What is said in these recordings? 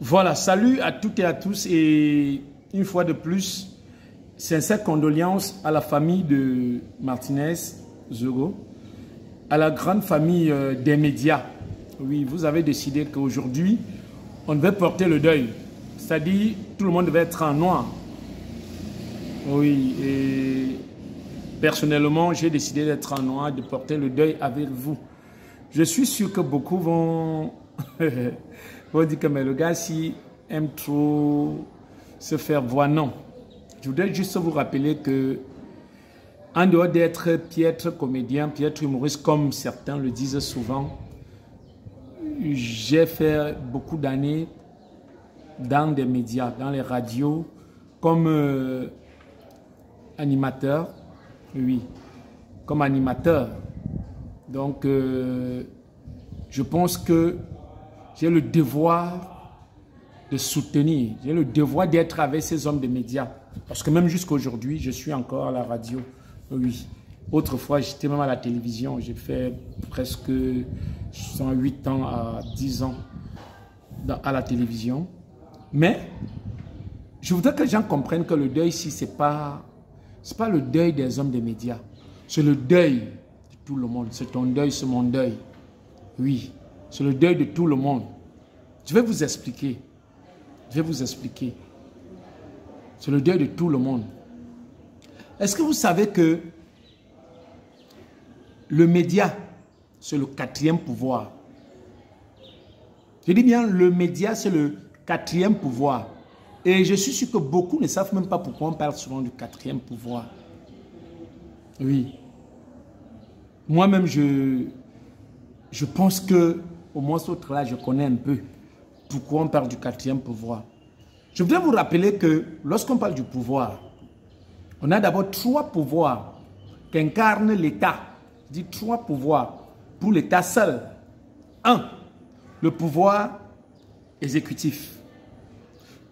Voilà, salut à toutes et à tous et une fois de plus, sincères condoléances à la famille de Martinez Zogo, à la grande famille des médias. Oui, vous avez décidé qu'aujourd'hui, on devait porter le deuil, c'est-à-dire tout le monde devait être en noir. Oui, et personnellement, j'ai décidé d'être en noir, de porter le deuil avec vous. Je suis sûr que beaucoup vont dire que mais le gars si aime trop se faire voir. Non. Je voudrais juste vous rappeler que en dehors d'être piètre comédien, piètre humoriste, comme certains le disent souvent, j'ai fait beaucoup d'années dans des médias, dans les radios, comme animateur. Oui, comme animateur. Donc, je pense que j'ai le devoir de soutenir, j'ai le devoir d'être avec ces hommes de médias. Parce que même jusqu'à aujourd'hui, je suis encore à la radio. Oui. Autrefois, j'étais même à la télévision. J'ai fait presque 8 ans à 10 ans à la télévision. Mais, je voudrais que les gens comprennent que le deuil ici, ce n'est pas le deuil des hommes des médias. C'est le deuil de tout le monde. C'est ton deuil, c'est mon deuil. Oui, c'est le deuil de tout le monde. Je vais vous expliquer. Je vais vous expliquer. C'est le deuil de tout le monde. Est-ce que vous savez que le média, c'est le 4e pouvoir? Je dis bien, le média, c'est le 4e pouvoir. Et je suis sûr que beaucoup ne savent même pas pourquoi on parle souvent du 4e pouvoir. Oui. Moi-même, je pense que, au moins autre là, je connais un peu pourquoi on parle du 4e pouvoir. Je voudrais vous rappeler que lorsqu'on parle du pouvoir, on a d'abord 3 pouvoirs qu'incarne l'État. Je dis 3 pouvoirs pour l'État seul. 1. Le pouvoir exécutif.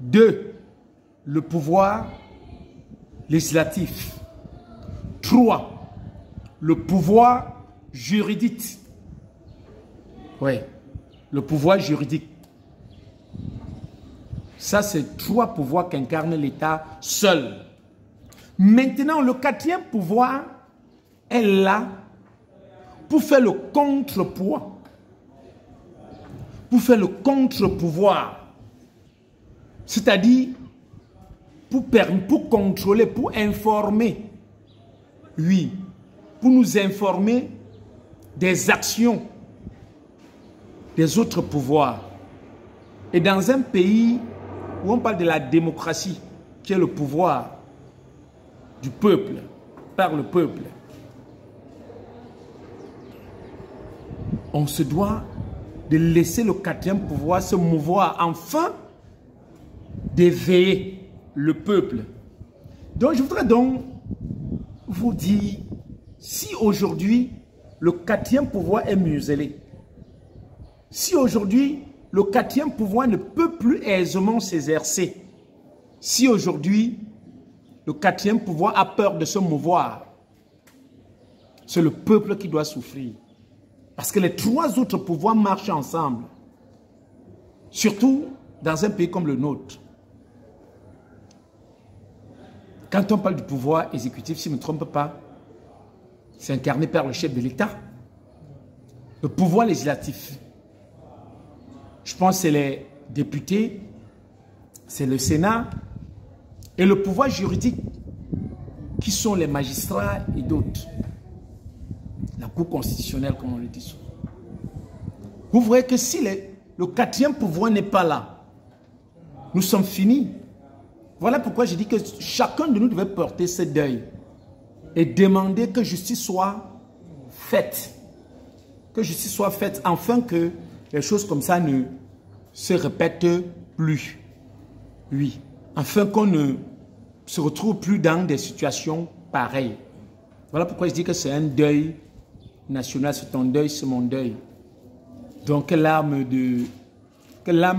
2. Le pouvoir législatif. 3. Le pouvoir juridique. Oui, le pouvoir juridique. Ça, c'est 3 pouvoirs qu'incarne l'État seul. Maintenant, le 4e pouvoir est là pour faire le contrepoids. Pour faire le contre-pouvoir. C'est-à-dire, pour contrôler, pour informer. Oui, pour nous informer des actions des autres pouvoirs. Et dans un pays où on parle de la démocratie, qui est le pouvoir du peuple, par le peuple, on se doit de laisser le 4e pouvoir se mouvoir afin d'éveiller le peuple. Donc je voudrais donc vous dire, si aujourd'hui le 4e pouvoir est muselé, si aujourd'hui le 4e pouvoir ne peut plus aisément s'exercer, si aujourd'hui le 4e pouvoir a peur de se mouvoir, c'est le peuple qui doit souffrir. Parce que les 3 autres pouvoirs marchent ensemble. Surtout dans un pays comme le nôtre. Quand on parle du pouvoir exécutif, si je ne me trompe pas, c'est incarné par le chef de l'État. Le pouvoir législatif, je pense que c'est les députés, c'est le Sénat, et le pouvoir juridique, qui sont les magistrats et d'autres. La Cour constitutionnelle, comme on le dit souvent. Vous voyez que si le 4e pouvoir n'est pas là, nous sommes finis. Voilà pourquoi je dis que chacun de nous devait porter ce deuil et demander que justice soit faite. Que justice soit faite afin que les choses comme ça ne se répètent plus. Oui, afin qu'on ne se retrouve plus dans des situations pareilles. Voilà pourquoi je dis que c'est un deuil national, c'est ton deuil, c'est mon deuil. Donc que l'âme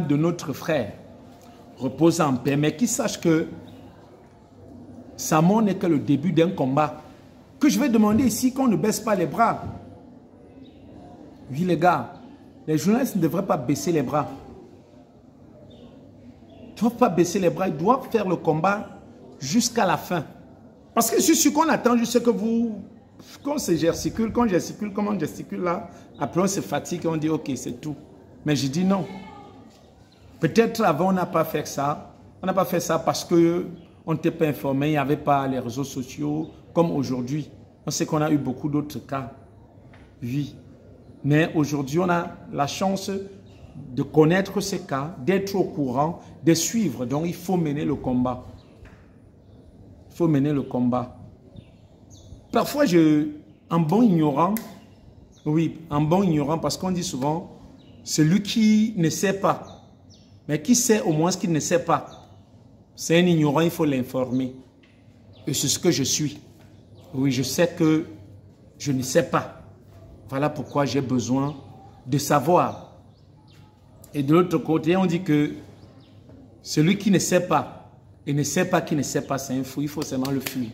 de notre frère repose en paix, mais qu'il sache que sa mort n'est que le début d'un combat. Que je vais demander ici qu'on ne baisse pas les bras. Oui les gars, les journalistes ne devraient pas baisser les bras. doivent pas baisser les bras, ils doivent faire le combat jusqu'à la fin. Parce que je suis qu'on attend juste que vous, quand on gesticule, comment on gesticule là, après on se fatigue et on dit ok, c'est tout. Mais je dis non. Peut-être avant on n'a pas fait ça. On n'a pas fait ça parce qu'on n'était pas informé, il n'y avait pas les réseaux sociaux comme aujourd'hui. On sait qu'on a eu beaucoup d'autres cas. Oui. Mais aujourd'hui, on a la chance de connaître ces cas, d'être au courant, de suivre. Donc, il faut mener le combat. Il faut mener le combat. Parfois, en bon ignorant, oui, en bon ignorant, parce qu'on dit souvent, celui qui ne sait pas, mais qui sait au moins ce qu'il ne sait pas, c'est un ignorant, il faut l'informer. Et c'est ce que je suis. Oui, je sais que je ne sais pas. Voilà pourquoi j'ai besoin de savoir. Et de l'autre côté, on dit que celui qui ne sait pas, et ne sait pas qui ne sait pas, c'est un fou, il faut seulement le fuir.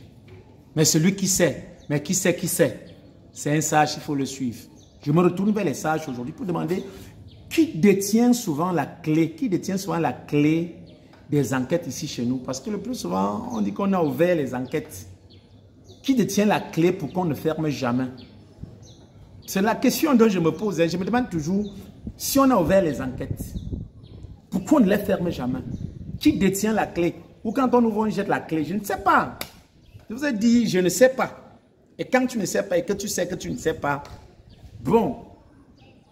Mais celui qui sait, mais qui sait, c'est un sage, il faut le suivre. Je me retourne vers les sages aujourd'hui pour demander qui détient souvent la clé, des enquêtes ici chez nous. Parce que le plus souvent, on dit qu'on a ouvert les enquêtes. Qui détient la clé pour qu'on ne ferme jamais? C'est la question dont je me pose. Je me demande toujours, si on a ouvert les enquêtes, pourquoi on ne les ferme jamais? Qui détient la clé? Ou quand on ouvre, on jette la clé? Je ne sais pas. Je vous ai dit, je ne sais pas. Et quand tu ne sais pas et que tu sais que tu ne sais pas, bon,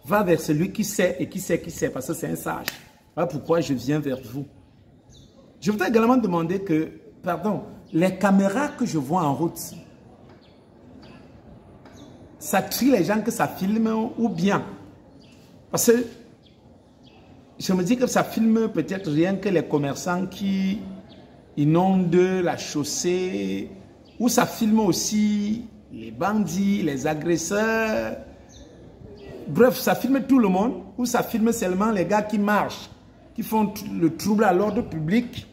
va vers celui qui sait et qui sait, parce que c'est un sage. Voilà pourquoi je viens vers vous. Je voudrais également demander que, pardon, les caméras que je vois en route, ça trie les gens que ça filme ou bien? Parce que je me dis que ça filme peut-être rien que les commerçants qui inondent la chaussée, ou ça filme aussi les bandits, les agresseurs. Bref, ça filme tout le monde, ou ça filme seulement les gars qui marchent, qui font le trouble à l'ordre public,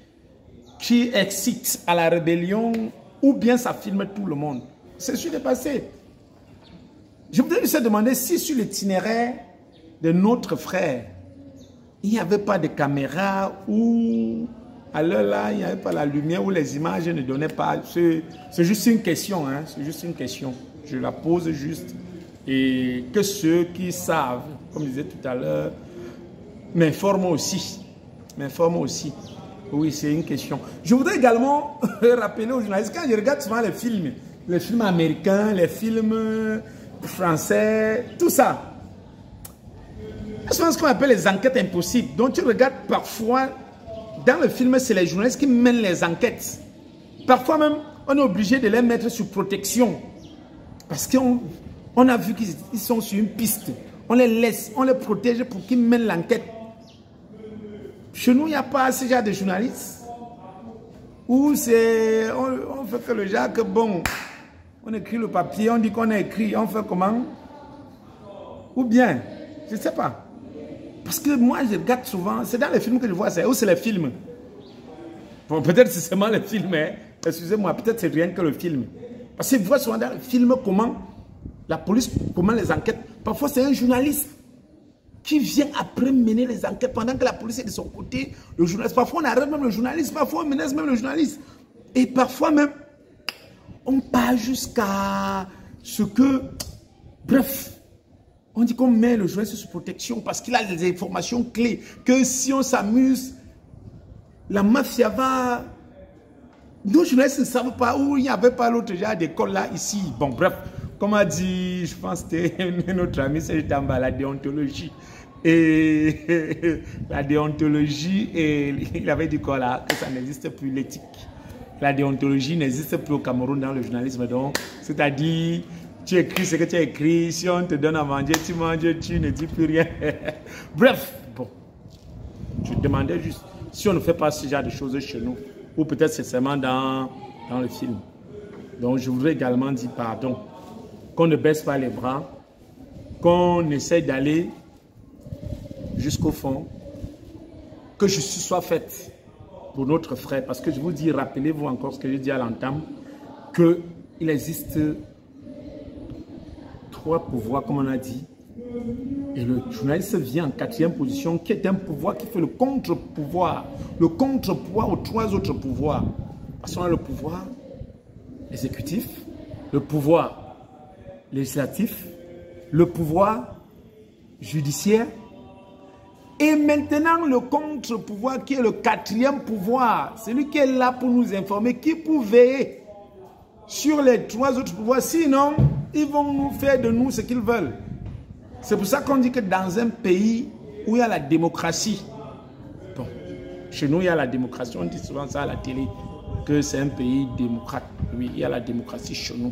qui excitent à la rébellion, ou bien ça filme tout le monde. C'est sur le passé. Je voudrais juste demander si sur l'itinéraire de notre frère, il n'y avait pas de caméra ou à l'heure là, il n'y avait pas la lumière ou les images ne donnaient pas. C'est juste une question, hein? C'est juste une question. Je la pose juste. Et que ceux qui savent, comme je disais tout à l'heure, m'informent aussi. M'informent aussi. Oui, c'est une question. Je voudrais également rappeler aux journalistes, quand je regarde souvent les films américains, les films français, tout ça. C'est ce qu'on appelle les enquêtes impossibles. Donc tu regardes parfois, dans le film, c'est les journalistes qui mènent les enquêtes. Parfois même, on est obligé de les mettre sous protection. Parce qu'on a vu qu'ils sont sur une piste. On les laisse, on les protège pour qu'ils mènent l'enquête. Chez nous, il n'y a pas ce genre de journalistes. Ou c'est, on fait que le genre que bon, on écrit le papier, on dit qu'on a écrit, on fait comment? Ou bien, je ne sais pas. Parce que moi, je regarde souvent, c'est dans les films que je vois ça, ou c'est les films. Bon, peut-être c'est seulement les films, hein. Excusez-moi, peut-être c'est rien que le film. Parce que je vois souvent dans les films comment la police, comment les enquêtes. Parfois, c'est un journaliste qui vient après mener les enquêtes pendant que la police est de son côté. Le journaliste, parfois on arrête même le journaliste, parfois on menace même le journaliste. Et parfois même, on part jusqu'à ce que, bref, on dit qu'on met le journaliste sous protection parce qu'il a des informations clés, que si on s'amuse, la mafia va... Nos journalistes ne savent pas où il n'y avait pas l'autre genre d'école là, ici. Bon, bref, comme a dit, je pense que c'était notre ami Serge Tamba, la déontologie. Et la déontologie, et il avait dit quoi là, que ça n'existe plus, l'éthique. La déontologie n'existe plus au Cameroun dans le journalisme. Donc, c'est-à-dire, tu écris ce que tu as écrit, si on te donne à manger, tu manges, tu ne dis plus rien. Bref, bon, je demandais juste si on ne fait pas ce genre de choses chez nous, ou peut-être c'est seulement dans le film. Donc, je voudrais également dire pardon, qu'on ne baisse pas les bras, qu'on essaye d'aller jusqu'au fond, que justice soit faite pour notre frère. Parce que je vous dis, rappelez-vous encore ce que j'ai dit à l'entame, qu'il existe 3 pouvoirs, comme on a dit. Et le journaliste vient en 4e position, qui est un pouvoir qui fait le contre-pouvoir. Le contre-pouvoir aux 3 autres pouvoirs. Parce qu'on a le pouvoir exécutif, le pouvoir législatif, le pouvoir judiciaire. Et maintenant, le contre-pouvoir qui est le 4e pouvoir. Celui qui est là pour nous informer, qui peut veiller sur les 3 autres pouvoirs. Sinon, ils vont nous faire de nous ce qu'ils veulent. C'est pour ça qu'on dit que dans un pays où il y a la démocratie, bon, chez nous il y a la démocratie, on dit souvent ça à la télé, que c'est un pays démocrate. Oui, il y a la démocratie chez nous.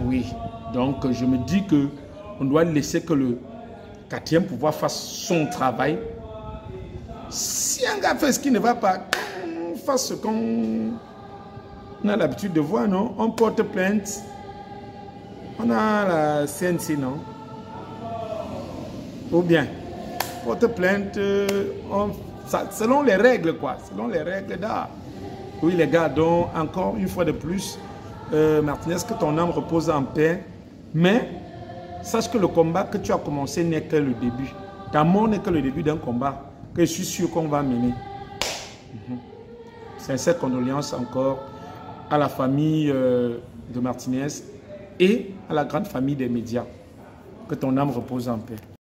Oui, donc je me dis que on doit laisser que le 4e pouvoir fasse son travail. Si un gars fait ce qui ne va pas, qu'on fasse ce qu'on a l'habitude de voir, non? On porte plainte. On a la CNC, non? Ou bien, porte plainte, selon les règles, quoi. Selon les règles d'art. Oui, les gars, donc, encore une fois de plus, Martinez, que ton âme repose en paix. Mais, sache que le combat que tu as commencé n'est que le début. Ta mort n'est que le début d'un combat que je suis sûr qu'on va mener. Sincères condoléances encore à la famille de Martinez et à la grande famille des médias. Que ton âme repose en paix.